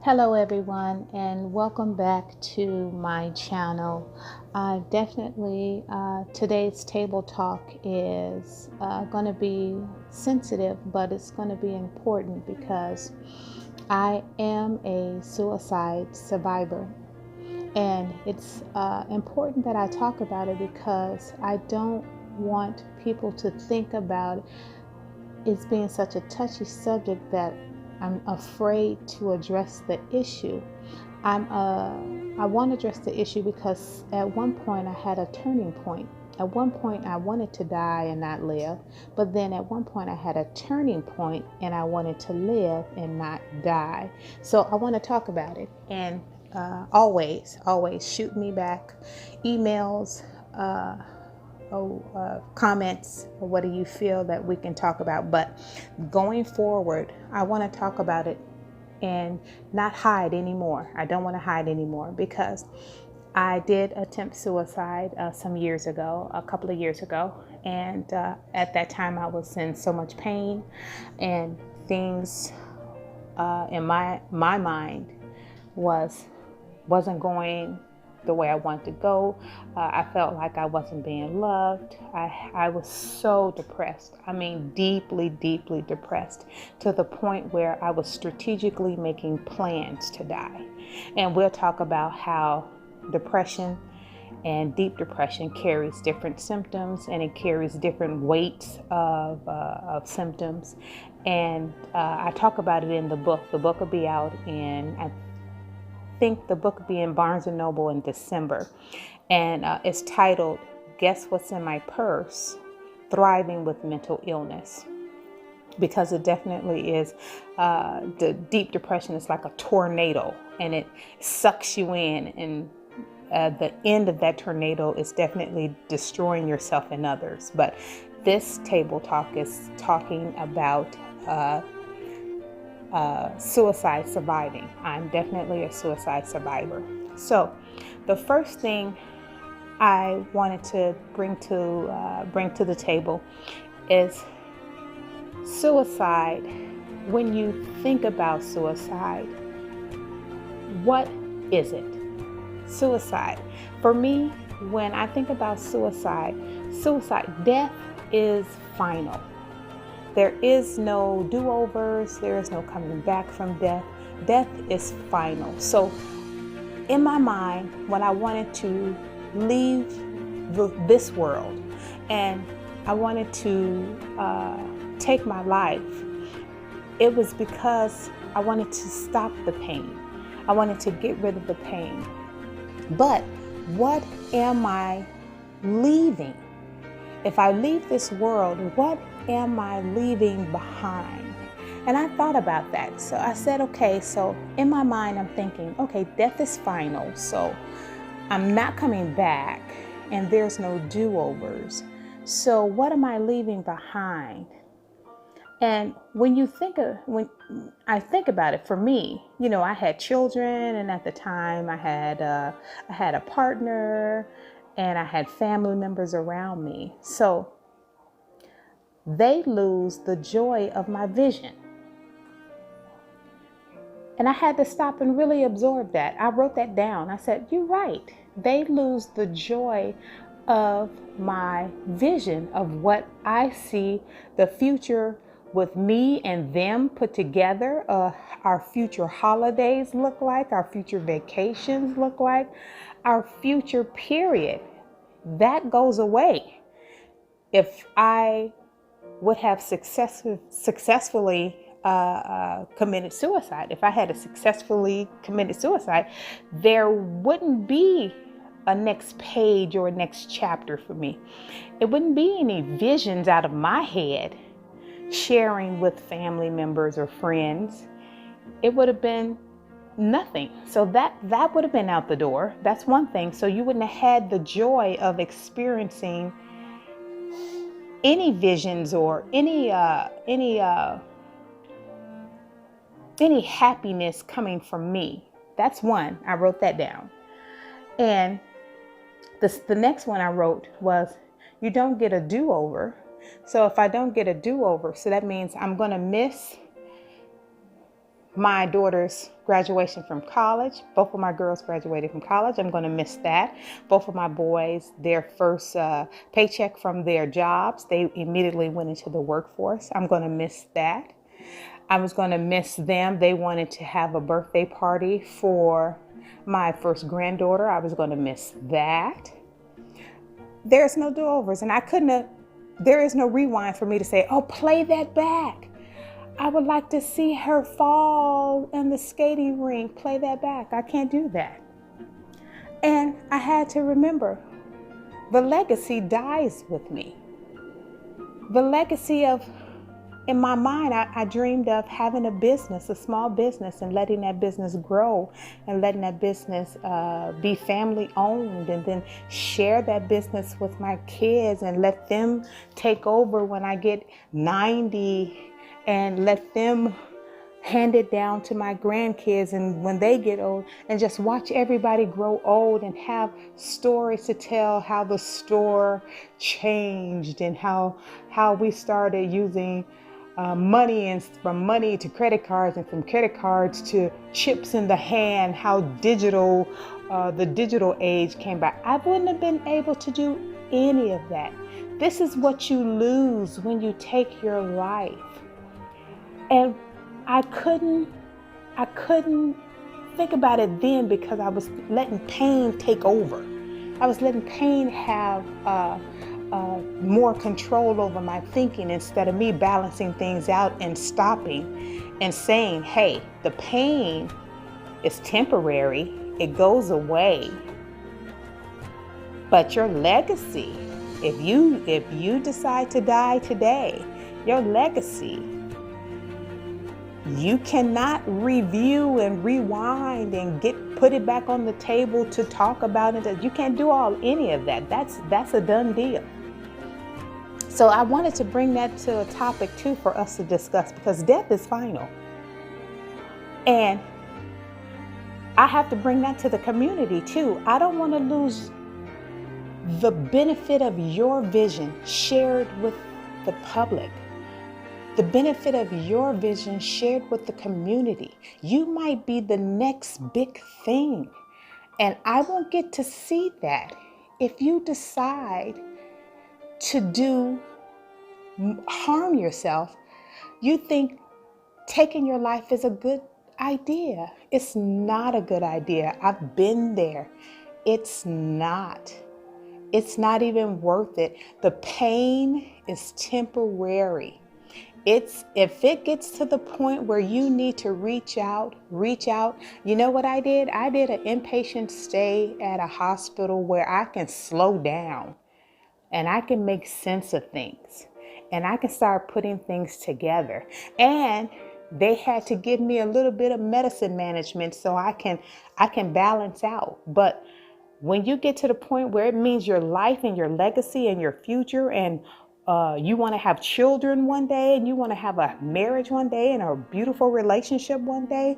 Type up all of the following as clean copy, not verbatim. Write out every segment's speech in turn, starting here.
Hello everyone, and welcome back to my channel. Today's table talk is going to be sensitive, but it's going to be important because I am a suicide survivor. And it's important that I talk about it because I don't want people to think about it's being such a touchy subject that I'm afraid to address the issue. I want to address the issue because at one point I had a turning point. At one point I wanted to die and not live, but then at one point I had a turning point and I wanted to live and not die. So I want to talk about it. And always shoot me back emails, comments, or what do you feel that we can talk about. But going forward, I want to talk about it and not hide anymore. I don't want to hide anymore because I did attempt suicide some years ago, a couple of years ago. And at that time I was in so much pain and things in my mind wasn't going the way I wanted to go. I felt like I wasn't being loved. I was so depressed. I mean, deeply depressed, to the point where I was strategically making plans to die. And we'll talk about how depression and deep depression carries different symptoms, and it carries different weights of symptoms. And I talk about it in the book. The book will be out in, I think the book will be in Barnes & Noble in December. And it's titled, Guess What's in My Purse? Thriving with Mental Illness. Because it definitely is, the deep depression is like a tornado and it sucks you in. And the end of that tornado is definitely destroying yourself and others. But this table talk is talking about suicide surviving. I'm definitely a suicide survivor. So the first thing I wanted to bring to the table is suicide. When you think about suicide, what is it? Suicide. For me, when I think about suicide, death is final. There is no do-overs. There is no coming back from death. Death is final. So in my mind, when I wanted to leave this world and I wanted to take my life, it was because I wanted to stop the pain. I wanted to get rid of the pain. But what am I leaving? If I leave this world, what am I leaving behind? And I thought about that. So I said, okay, so in my mind, I'm thinking, okay, death is final. So I'm not coming back and there's no do-overs. So what am I leaving behind? And when I think about it, for me, I had children, and at the time I had a partner, and I had family members around me. So they lose the joy of my vision. And I had to stop and really absorb that. I wrote that down. I said, you're right. They lose the joy of my vision of what I see the future with me and them put together, our future holidays look like, our future vacations look like, our future period. That goes away. If I would have successfully committed suicide, if I had successfully committed suicide, there wouldn't be a next page or a next chapter for me. It wouldn't be any visions out of my head sharing with family members or friends. It would have been nothing. So that would have been out the door. That's one thing. So you wouldn't have had the joy of experiencing any visions or any happiness coming from me. That's one. I wrote that down. And the next one I wrote was, you don't get a do-over. So if I don't get a do-over, so that means I'm going to miss my daughter's graduation from college. Both of my girls graduated from college. I'm going to miss that. Both of my boys, their first paycheck from their jobs, they immediately went into the workforce. I'm going to miss that. I was going to miss them. They wanted to have a birthday party for my first granddaughter. I was going to miss that. There's no do-overs, and there is no rewind for me to say, oh, play that back. I would like to see her fall in the skating rink, play that back. I can't do that. And I had to remember, the legacy dies with me. The legacy of, in my mind, I dreamed of having a business, a small business, and letting that business grow and letting that business be family owned, and then share that business with my kids and let them take over when I get 90 and let them hand it down to my grandkids and when they get old, and just watch everybody grow old and have stories to tell how the store changed and how we started using money, and from money to credit cards, and from credit cards to chips in the hand, how digital, the digital age came by. I wouldn't have been able to do any of that. This is what you lose when you take your life. And I couldn't think about it then because I was letting pain take over. I was letting pain have more control over my thinking instead of me balancing things out and stopping and saying, hey, the pain is temporary. It goes away. But your legacy, if you decide to die today, your legacy, you cannot review and rewind and put it back on the table to talk about it. You can't do any of that. That's a done deal. So I wanted to bring that to a topic too for us to discuss, because death is final. And I have to bring that to the community too. I don't want to lose the benefit of your vision shared with the public. The benefit of your vision shared with the community. You might be the next big thing. And I won't get to see that if you decide to harm yourself. You think taking your life is a good idea. It's not a good idea. I've been there. It's not. It's not even worth it. The pain is temporary. If it gets to the point where you need to reach out. You know what I did? I did an inpatient stay at a hospital where I can slow down and I can make sense of things and I can start putting things together. And they had to give me a little bit of medicine management so I can balance out. But when you get to the point where it means your life and your legacy and your future, and you want to have children one day, and you want to have a marriage one day and a beautiful relationship one day,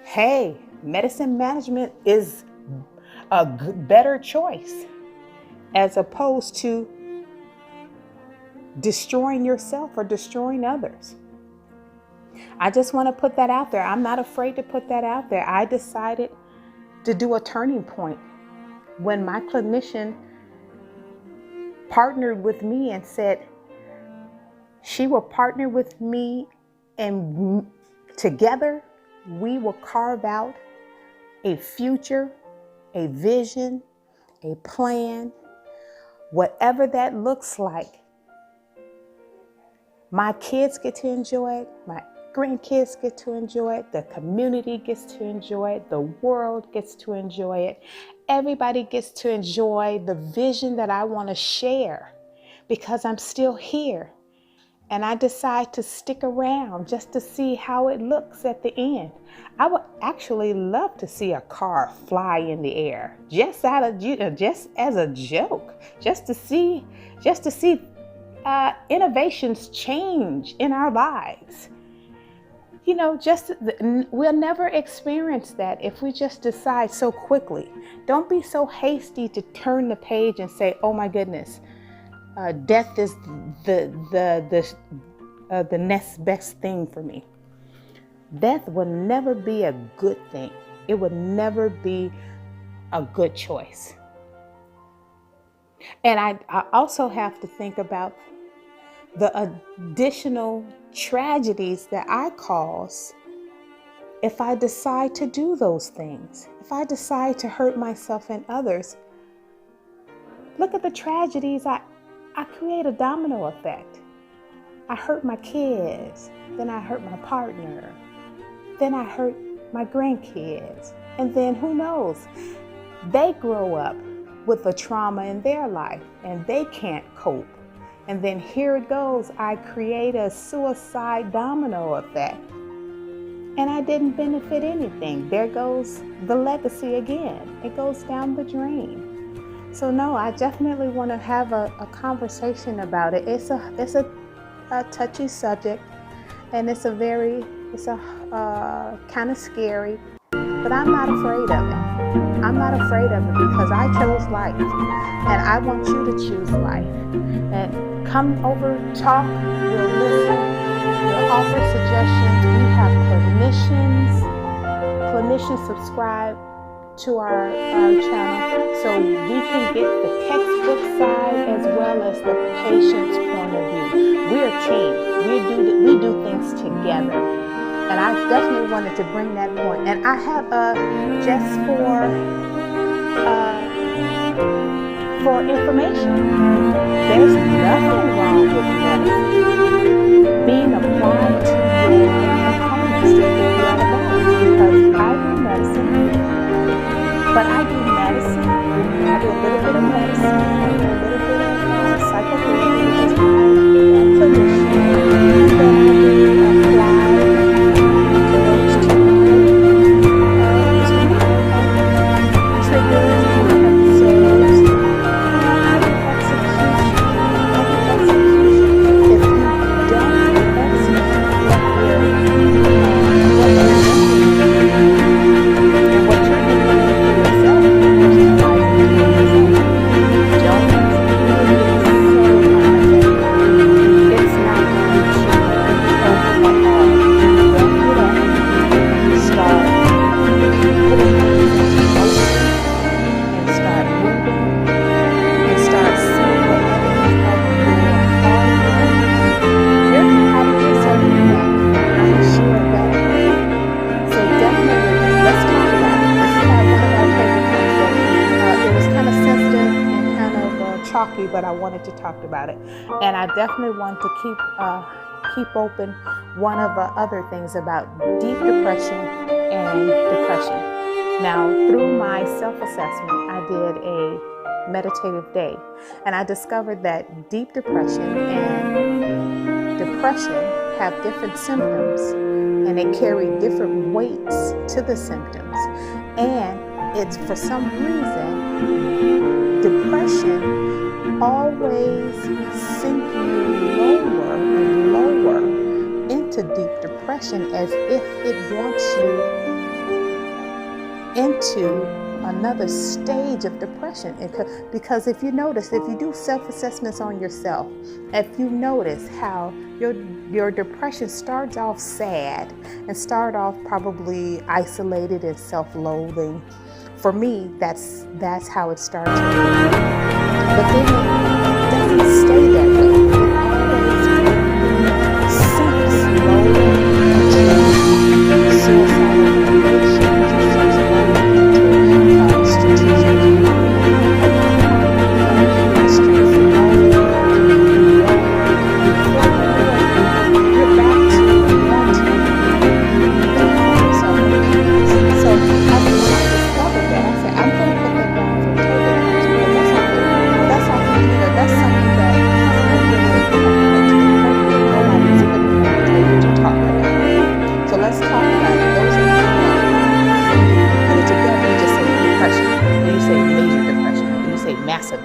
hey, medicine management is a better choice as opposed to destroying yourself or destroying others. I just want to put that out there. I'm not afraid to put that out there. I decided to do a turning point when my clinician partnered with me and said she will partner with me, and together we will carve out a future, a vision, a plan, whatever that looks like. My kids get to enjoy it. My grandkids get to enjoy it. The community gets to enjoy it. The world gets to enjoy it. Everybody gets to enjoy the vision that I want to share because I'm still here. And I decide to stick around just to see how it looks at the end. I would actually love to see a car fly in the air, just as a joke, just to see innovations change in our lives. You know, we'll never experience that if we just decide so quickly. Don't be so hasty to turn the page and say, "Oh my goodness, death is the next best thing for me." Death will never be a good thing. It would never be a good choice. And I also have to think about the additional tragedies that I cause if I decide to do those things. If I decide to hurt myself and others, look at the tragedies. I create a domino effect. I hurt my kids, then I hurt my partner, then I hurt my grandkids, and then who knows? They grow up with a trauma in their life and they can't cope. And then here it goes, I create a suicide domino effect. And I didn't benefit anything. There goes the legacy again. It goes down the drain. So no, I definitely want to have a conversation about it. It's a touchy subject, and it's a kind of scary, but I'm not afraid of it. I'm not afraid of it because I chose life, and I want you to choose life. And come over, talk, we'll listen, we'll offer suggestions. We have clinicians subscribe to our channel, so we can get the textbook side as well as the patient's point of view. We're a team. We do things together. And I definitely wanted to bring that point. And I have just for information, there's nothing wrong with medicine being applied to your components to get you out of balance. Because I do medicine, but I do medicine. I do a little bit of medicine. I do a little bit of psychotherapy, which is my clinician. And then I do applied to those two triggers and episodes. And I do execution. If you don't execute what you're implementing for yourself, it's not going to help at all. Don't get up, start putting things into motion, and start moving, and start seeing what others are doing you're compatible, so I'm sure that. So definitely, let's talk about it. This is like one of our favorite things. It was kind of sensitive and kind of chalky, but I wanted to talk about it. And I definitely want to keep open one of the other things about deep depression and depression. Now, through my self-assessment, I did a meditative day, and I discovered that deep depression and depression have different symptoms, and they carry different weights to the symptoms. And it's, for some reason, depression always sinks you lower and lower into deep depression, as if it wants you into another stage of depression. Because if you notice, if you do self-assessments on yourself, if you notice how your depression starts off sad and start off probably isolated and self-loathing. For me, that's how it starts. But then it doesn't stay that way. It always sinks lower into suicidal ideation.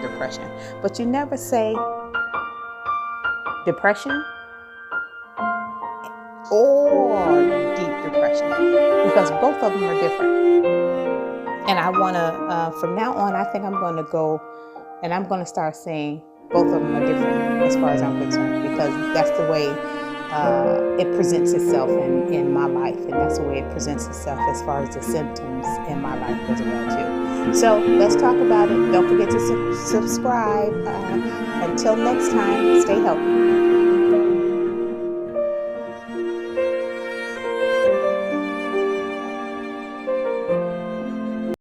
Depression, but you never say depression or deep depression, because both of them are different. And I want to, from now on, I think I'm going to go and I'm going to start saying both of them are different as far as I'm concerned, because that's the way it presents itself in my life, and that's the way it presents itself as far as the symptoms in my life as well too. So let's talk about it. Don't forget to subscribe. Until next time, stay healthy.